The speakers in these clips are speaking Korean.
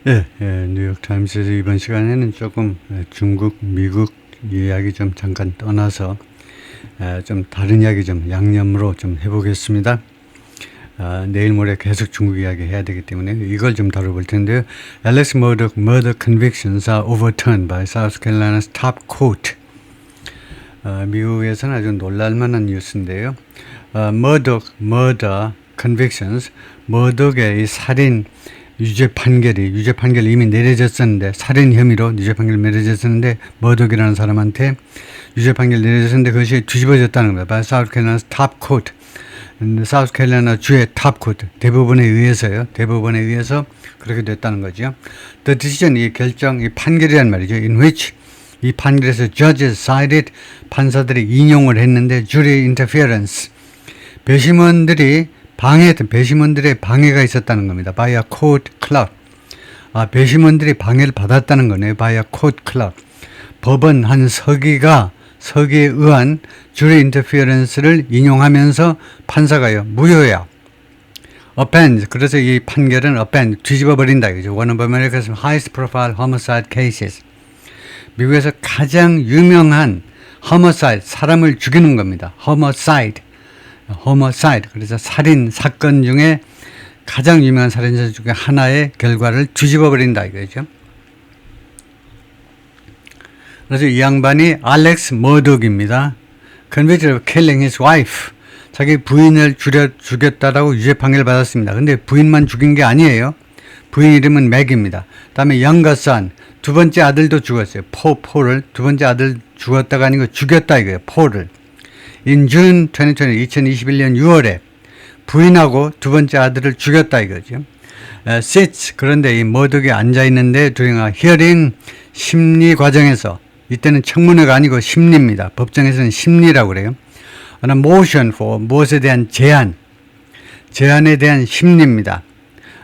뉴욕 타임스에서 이번 시간에는 조금 중국, 미국 이야기 좀 잠깐 떠나서 좀 다른 이야기 좀 양념으로 좀 해보겠습니다. 내일 모레 계속 중국 이야기 해야 되기 때문에 이걸 좀 다뤄볼 텐데요. Alex Murdaugh murder convictions are overturned by South Carolina's top court. 미국에서는 아주 놀랄만한 뉴스인데요. murder convictions, 머덕의 이 살인 유죄 판결이 이미 내려졌었는데, 살인 혐의로 유죄 판결이 내려졌었는데, 머덕이라는 사람한테 유죄 판결이 내려졌었는데 그것이 뒤집어졌다는 겁니다. by South Carolina's top court. 사우스 캐롤라이나 주의 탑 코트, 대법원에 의해서요. 대법원에 의해서 그렇게 됐다는 거죠. The decision, 이 결정, 이 판결이란 말이죠. In which, 이 판결에서 judges cited, 판사들이 인용을 했는데 jury interference, 배심원들의 방해가 있었다는 겁니다. by a court clerk. 배심원들이 방해를 받았다는 거네요. by a court clerk. 법원 한 서기에 의한 jury interference를 인용하면서 판사가요, 무효야. append, 그래서 이 판결은 append, 뒤집어 버린다. One of America's highest profile homicide cases. 미국에서 가장 유명한 homicide, 사람을 죽이는 겁니다. homicide. 그래서 살인 사건 중에 가장 유명한 살인사 중에 하나의 결과를 뒤집어 버린다 이거죠. 그래서 이 양반이 알렉스 머덕입니다. Convicted of killing his wife. 자기 부인을 죽였다라고 유죄 판결을 받았습니다. 근데 부인만 죽인 게 아니에요. 부인 이름은 맥입니다. 다음에 younger son, 두 번째 아들도 죽었어요. 폴을 두 번째 아들 죽었다가 아니고 죽였다 이거예요. 폴을. In June 2021년 6월에 부인하고 두 번째 아들을 죽였다 이거죠. sits, 그런데 이 머덕이 앉아있는데 during a hearing, 심리 과정에서, 이때는 청문회가 아니고 심리입니다. 법정에서는 심리라고 그래요. 하나 motion for, 무엇에 대한 제안에 대한 심리입니다.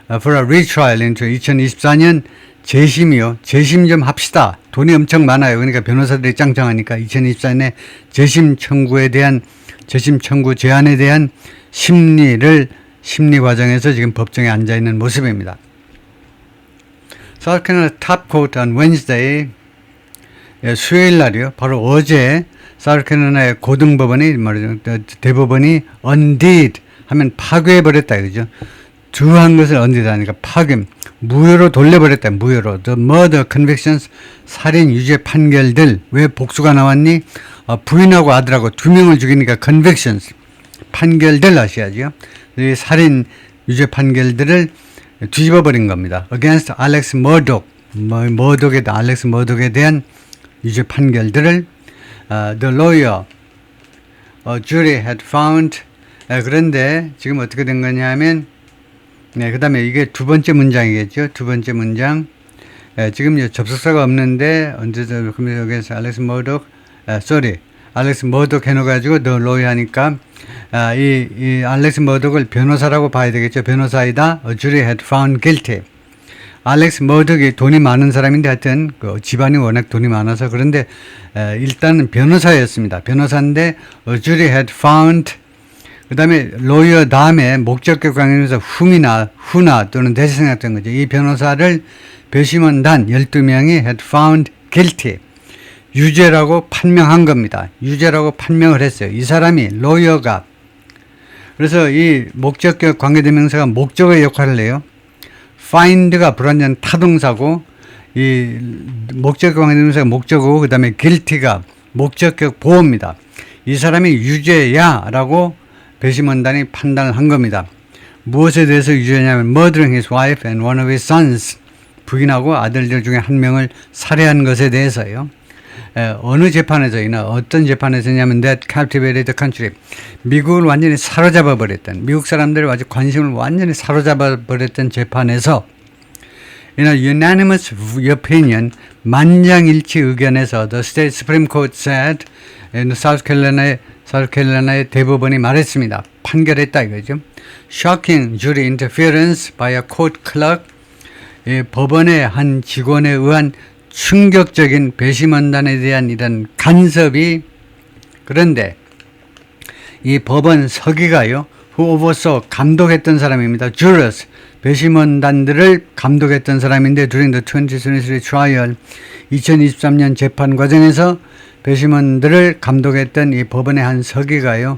For a retrial into 2024년 재심이요. 재심 좀 합시다. 돈이 엄청 많아요. 그러니까 변호사들이 짱짱하니까 2024년에 재심 청구 제안에 대한 심리 과정에서 지금 법정에 앉아있는 모습입니다. South Carolina top court on Wednesday, 수요일 날이요. 바로 어제 사우스캐롤라이나의 고등법원이 말이죠. 대법원이 undid 하면 파괴해버렸다 이거죠. 두한 것을 undid 하니까 무효로 돌려버렸다. 무효로. The murder convictions, 살인 유죄 판결들. 왜 복수가 나왔니? 부인하고 아들하고 두 명을 죽이니까 convictions, 판결들 하셔야죠. 이 살인 유죄 판결들을 뒤집어버린 겁니다. Against Alex Murdaugh, 알렉스 머덕에 대한 유죄 판결들을 the lawyer, jury had found. 그런데 지금 어떻게 된 거냐면, 그 다음에 이게 두 번째 문장이겠죠. 두 번째 문장. 지금 접속사가 없는데 언제든 여기서 알렉스 머덕 해놓아가지고 the lawyer 하니까 이 알렉스 머덕을 변호사라고 봐야 되겠죠. 변호사이다. A jury had found guilty. 알렉스 머덕이 돈이 많은 사람인데 하여튼 그 집안이 워낙 돈이 많아서, 그런데 일단은 변호사였습니다. 변호사인데 a jury had found, 그 다음에 lawyer 다음에 목적격 관계에서 후나 또는 대시 생각된 거죠. 이 변호사를 배심원단 12명이 had found guilty, 유죄라고 판명한 겁니다. 유죄라고 판명을 했어요. 이 사람이 lawyer가. 그래서 이 목적격 관계대명사가 목적의 역할을 해요. find가 불완전 타동사고, 이 목적격 관계대명사가 목적어고, 그 다음에 guilty가 목적격 보호입니다. 이 사람이 유죄야 라고 배심원단이 판단을 한 겁니다. 무엇에 대해서 유죄냐면 murdering his wife and one of his sons, 부인하고 아들들 중에 한 명을 살해한 것에 대해서요. 어느 재판에서이나 어떤 재판에서냐면 that captivated the country, 미국을 완전히 사로잡아 버렸던, 미국 사람들의 아주 관심을 완전히 사로잡아 버렸던 재판에서 in a unanimous opinion, 만장일치 의견에서 the state supreme court said, South Carolina의 대법원이 말했습니다. 판결했다 이거죠. Shocking jury interference by a court clerk, 법원의 한 직원에 의한 충격적인 배심원단에 대한 이런 간섭이, 그런데 이 법원 서기가요, who oversaw, 감독했던 사람입니다. jurors, 배심원단들을 감독했던 사람인데 during the 2023 trial 2023년 재판 과정에서 배심원들을 감독했던 이 법원의 한 서기가요.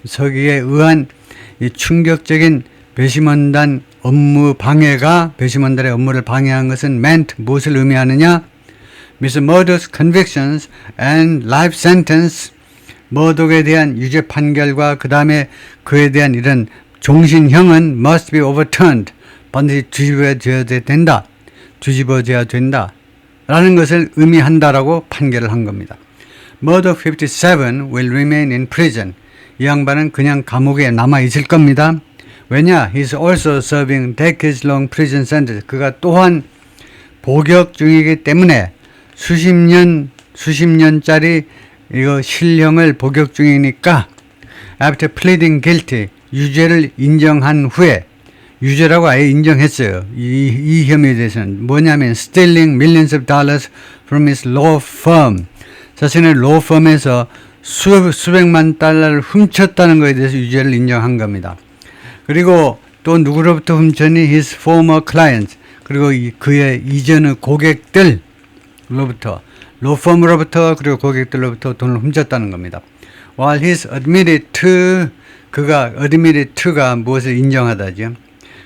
서기에 의한 이 충격적인 배심원단 업무 방해가 배심원들의 업무를 방해한 것은 meant 무엇을 의미하느냐? Mr. Murdoch's convictions and life sentence 머독에 대한 유죄 판결과 그 다음에 그에 대한 이런 종신형은 must be overturned 반드시 뒤집어져야 된다 라는 것을 의미한다라고 판결을 한 겁니다. Murdoch 57 will remain in prison. 이 양반은 그냥 감옥에 남아 있을 겁니다. 왜냐? He's also serving decades long prison sentence. 그가 또한 복역 중이기 때문에 수십 년짜리 이거 실형을 복역 중이니까 after pleading guilty 유죄를 인정한 후에 유죄라고 아예 인정했어요. 이 혐의에 대해서는 뭐냐면 stealing millions of dollars from his law firm. 자신의 law firm에서 수백만 달러를 훔쳤다는 것에 대해서 유죄를 인정한 겁니다. 그리고 또 누구로부터 훔쳤니? His former clients. 그리고 그의 이전의 고객들로부터 law firm으로부터 그리고 고객들로부터 돈을 훔쳤다는 겁니다. While he's admitted to 그가 admitted to가 무엇을 인정하다죠.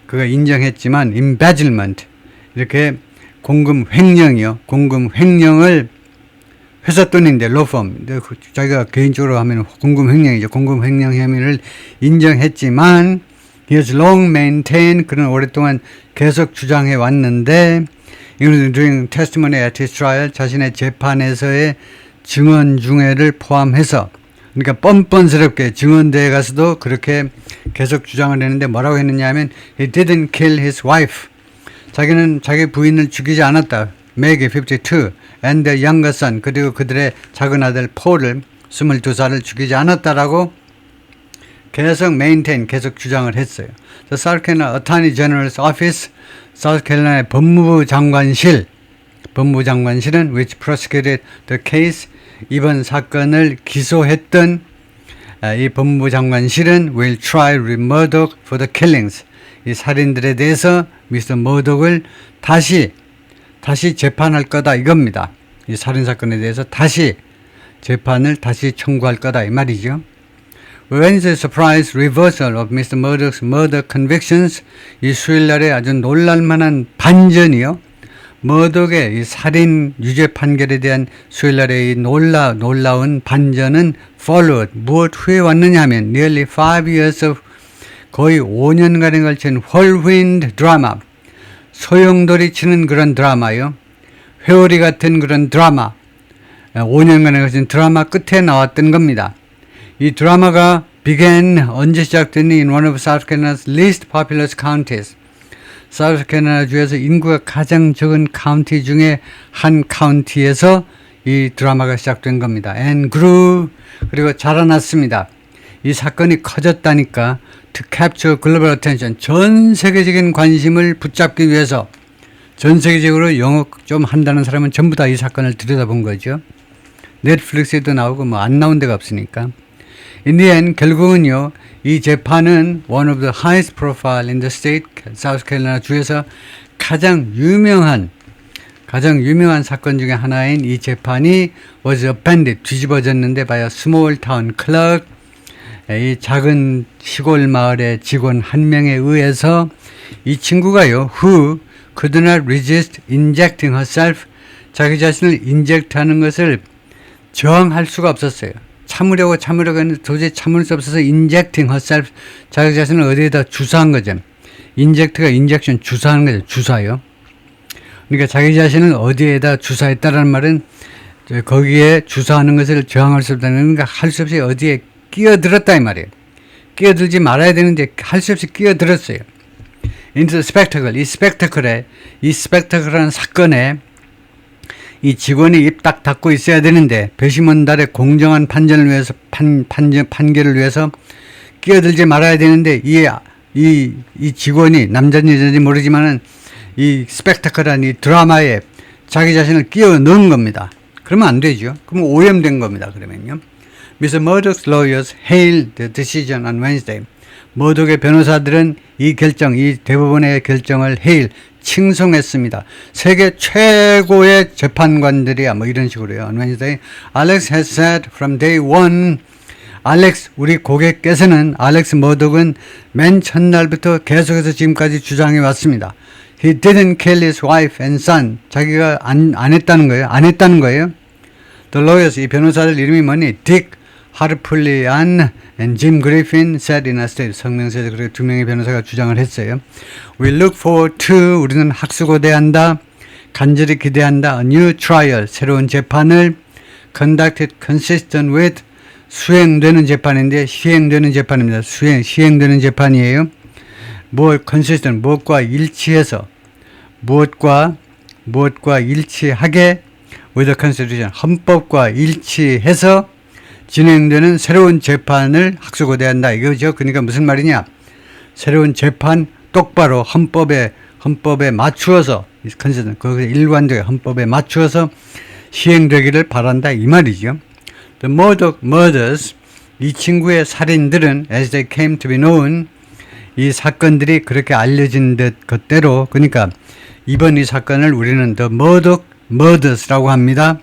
그가 인정했지만 embezzlement 이렇게 공금 횡령이요. 공금 횡령을 회사 돈인데 로펌 자기가 개인적으로 하면 공금 횡령이죠. 공금 횡령 혐의를 인정했지만 he has long maintained 그는 오랫동안 계속 주장해 왔는데 during testimony at his trial 자신의 재판에서의 증언 중에를 포함해서 그러니까 뻔뻔스럽게 증언대에 가서도 그렇게 계속 주장을 했는데 뭐라고 했느냐 하면 he didn't kill his wife. 자기는 자기 부인을 죽이지 않았다. Maggie 52 and the younger son 그리고 그들의 작은 아들 폴을 22살을 죽이지 않았다라고 계속 maintain 계속 주장을 했어요. The South Carolina Attorney General's Office South Carolina 법무부 장관실은 which prosecuted the case 이번 사건을 기소했던 이 법무부 장관실은 will try Murdoch for the killings. 이 살인들에 대해서 미스터 머독을 다시 재판할 거다 이겁니다. 이 살인 사건에 대해서 재판을 다시 청구할 거다 이 말이죠. Wednesday surprise reversal of Mr. Murdoch's murder convictions. 이 수요일날에 아주 놀랄만한 반전이요. 머독의 이 살인 유죄 판결에 대한 수요일날의 이 놀라운 반전은 followed. 무엇 후에 왔느냐 하면 nearly 5 years of 거의 5년간에 걸친 whirlwind 드라마. 소용돌이 치는 그런 드라마요. 회오리 같은 그런 드라마. 5년간에 걸친 드라마 끝에 나왔던 겁니다. 이 드라마가 began 언제 시작됐니? In one of South Carolina's least populous counties. South Carolina 주에서 인구가 가장 적은 카운티 중에 한 카운티에서 이 드라마가 시작된 겁니다. And grew 그리고 자라났습니다. 이 사건이 커졌다니까 to capture global attention 전 세계적인 관심을 붙잡기 위해서 전 세계적으로 영어 좀 한다는 사람은 전부 다 이 사건을 들여다본 거죠. 넷플릭스에도 나오고 뭐 안 나온 데가 없으니까. In the end, 결국은요, 이 재판은 one of the highest profile in the state, South Carolina 주에서 가장 유명한 사건 중에 하나인 이 재판이 was appended, 뒤집어졌는데 by a small town clerk, 이 작은 시골 마을의 직원 한 명에 의해서 이 친구가요, who could not resist injecting herself, 자기 자신을 인젝트하는 것을 저항할 수가 없었어요. 참으려고 했는데 도저히 참을 수 없어서 injecting herself, 자기 자신을 어디에다 주사한 거죠. 인젝트가 인젝션 주사하는 거죠. 주사요. 그러니까 자기 자신을 어디에다 주사했다라는 말은 거기에 주사하는 것을 저항할 수 없다는 그러니까 할 수 없이 어디에 끼어들었다 이 말이에요. 끼어들지 말아야 되는데 할 수 없이 끼어들었어요. into the spectacle, 이 스펙터클한 사건에 이 직원이 입 딱 닫고 있어야 되는데 배심원단의 공정한 판결을 위해서 판결을 위해서 끼어들지 말아야 되는데 이 직원이 남자인지 여자인지 모르지만은 이 스펙타클한 이 드라마에 자기 자신을 끼워 넣은 겁니다. 그러면 안 되죠. 그러면 오염된 겁니다. 그러면요. Mr. Murdoch's lawyers hailed the decision on Wednesday. 머독의 변호사들은 이 대법원의 결정을 해일 칭송했습니다. 세계 최고의 재판관들이야 뭐 이런 식으로요. Alex has said from day one. 우리 고객께서는 알렉스 머독은 맨 첫날부터 계속해서 지금까지 주장해 왔습니다. He didn't kill his wife and son. 자기가 안 했다는 거예요. 안 했다는 거예요. The lawyers, 이 변호사들 이름이 뭐니? Dick Hartpullian and Jim Griffin said in a statement. 성명서에서 그렇게 두 명의 변호사가 주장을 했어요. We look forward to, 우리는 학수고대한다. 간절히 기대한다. A new trial, 새로운 재판을 conducted consistent with, 수행되는 재판인데 시행되는 재판입니다. 시행되는 재판이에요. consistent, 무엇과 일치해서, 무엇과 일치하게 with the constitution, 헌법과 일치해서 진행되는 새로운 재판을 학수고대한다. 이거죠. 그러니까 무슨 말이냐? 새로운 재판 똑바로 헌법에 맞추어서 거기서 일관되게 헌법에 맞추어서 시행되기를 바란다 이 말이죠. The Murdoch murders, 이 친구의 살인들은 as they came to be known, 이 사건들이 그렇게 알려진 것대로, 그러니까 이번 이 사건을 우리는 The Murdoch murders라고 합니다.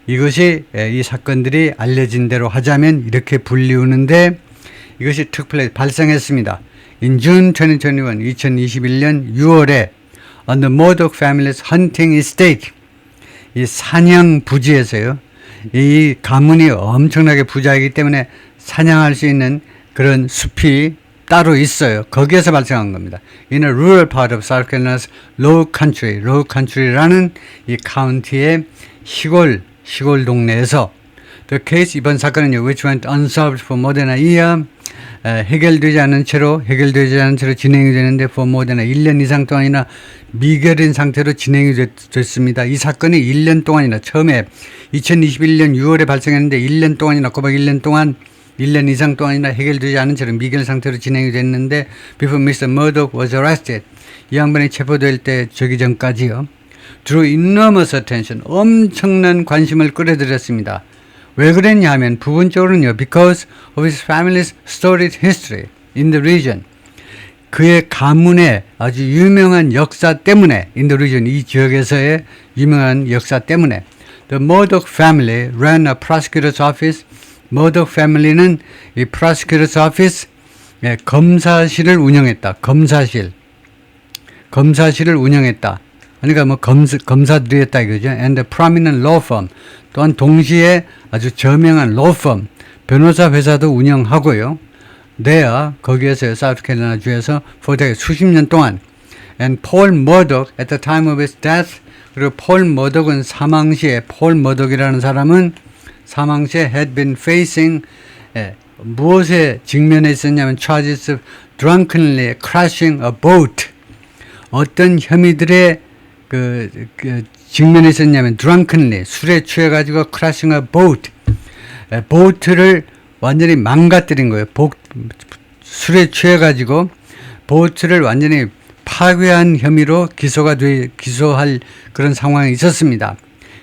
이것이 이 사건들이 알려진 대로 하자면 이렇게 불리우는데 이것이 발생했습니다. In June 2021, 2021년 6월에 on the Murdoch family's hunting estate, 이 사냥 부지에서요. 이 가문이 엄청나게 부자이기 때문에 사냥할 수 있는 그런 숲이 따로 있어요. 거기에서 발생한 겁니다. In a rural part of South Carolina's Low Country라는 이 카운티의 시골 동네에서 the case, 이번 사건은요, which went unsolved for more than a year, 해결되지 않은 채로 진행이 되는데 for more than 1년 이상 동안이나 미결인 상태로 진행이 됐습니다. 이 사건이 1년 동안이나 처음에 2021년 6월에 발생했는데 1년 동안이나 꼬박 1년 동안 1년 이상 동안이나 해결되지 않은 채로 미결 상태로 진행이 됐는데 before Mr. Murdoch was arrested, 이 양반이 체포될 때 저기 전까지요. drew enormous attention, 엄청난 관심을 끌어들였습니다. 왜 그랬냐 하면 부분적으로는요, because of his family's storied history in the region. 그의 가문의 아주 유명한 역사 때문에, in the region, 이 지역에서의 유명한 역사 때문에. The Murdoch family ran a prosecutor's office. Murdoch family는 이 prosecutor's office, 검사실을 운영했다. 검사실을 운영했다. 그러니까 뭐 검사들이 했다 이거죠. And a prominent law firm. 또한 동시에 아주 저명한 law firm, 변호사 회사도 운영하고요. 거기에서 사우스캐롤라이나 주에서 수십 년 동안. And Paul Murdoch at the time of his death, 그리고 폴 머덕은 폴 머덕이라는 사람은 사망 시에 had been facing, 무엇에 직면해 있었냐면 charges of drunkenly crashing a boat. 어떤 혐의들의 직면에 있었냐면 drunkenly, 술에 취해가지고 crashing a boat, 보트를 완전히 망가뜨린 거예요. 술에 취해가지고 보트를 완전히 파괴한 혐의로 기소할 그런 상황이 있었습니다.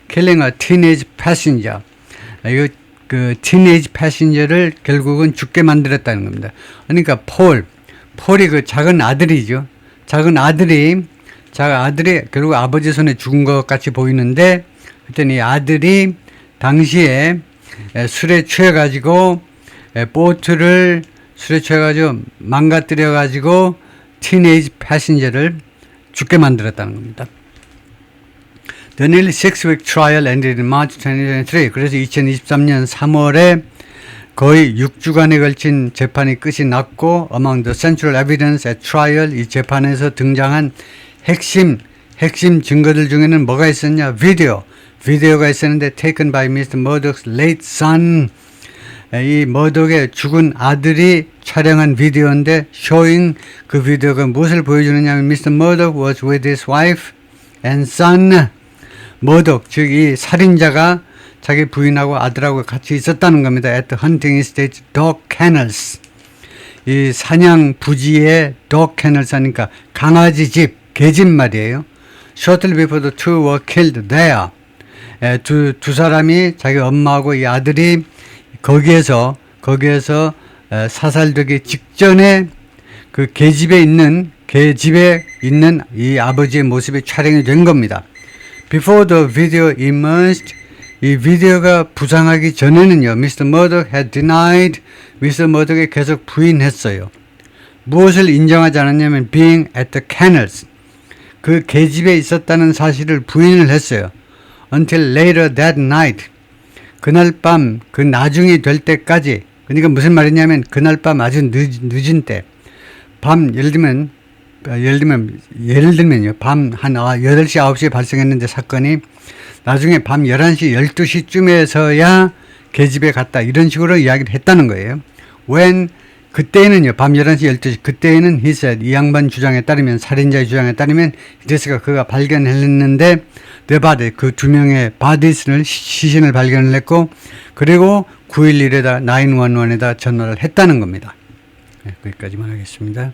killing a teenage passenger. 이거 teenage passenger를 결국은 죽게 만들었다는 겁니다. 그러니까 폴이 그 작은 아들이죠. 작은 아들이 결국 아버지 손에 죽은 것 같이 보이는데, 하여튼 이 아들이 당시에 술에 취해가지고 보트를 망가뜨려가지고 티네이지 패신저를 죽게 만들었다는 겁니다. The nearly 6-week trial ended in March 2023. 그래서 2023년 3월에 거의 6주간에 걸친 재판이 끝이 났고, among the central evidence at trial, 이 재판에서 등장한 핵심 증거들 중에는 뭐가 있었냐? 비디오가 있었는데 taken by Mr. Murdoch's late son, 이 머덕의 죽은 아들이 촬영한 비디오인데 showing, 그 비디오가 무엇을 보여주느냐 하면 Mr. Murdoch was with his wife and son. 머덕, 즉 이 살인자가 자기 부인하고 아들하고 같이 있었다는 겁니다. at the hunting estate dog kennels. 이 사냥 부지의 dog kennels 하니까 강아지 집, 개집 말이에요. Shortly before the two were killed there. 두 사람이, 자기 엄마하고 이 아들이 거기에서 사살되기 직전에 그 계집에 있는 이 아버지의 모습이 촬영이 된 겁니다. Before the video emerged, 이 비디오가 부상하기 전에는요, Mr. Murdoch had denied, Mr. Murdoch이 계속 부인했어요. 무엇을 인정하지 않았냐면 being at the kennels, 그 계집에 있었다는 사실을 부인을 했어요. Until later that night, 그날 밤, 그 나중이 될 때까지. 그러니까 무슨 말이냐면 그날 밤 아주 늦은 때, 밤 예를 들면요, 밤 한 8시 9시에 발생했는데 사건이 나중에 밤 11시 12시쯤에서야 계집에 갔다, 이런 식으로 이야기를 했다는 거예요. When, 그때는요, 밤 11시 12시, 그때는 he said, 이 양반 주장에 따르면, 살인자의 주장에 따르면 그가 발견했는데 the body, 그 2명의 바디스를, 시신을 발견을 했고, 그리고 911에다 911에다 전화를 했다는 겁니다. 네, 거기까지만 하겠습니다.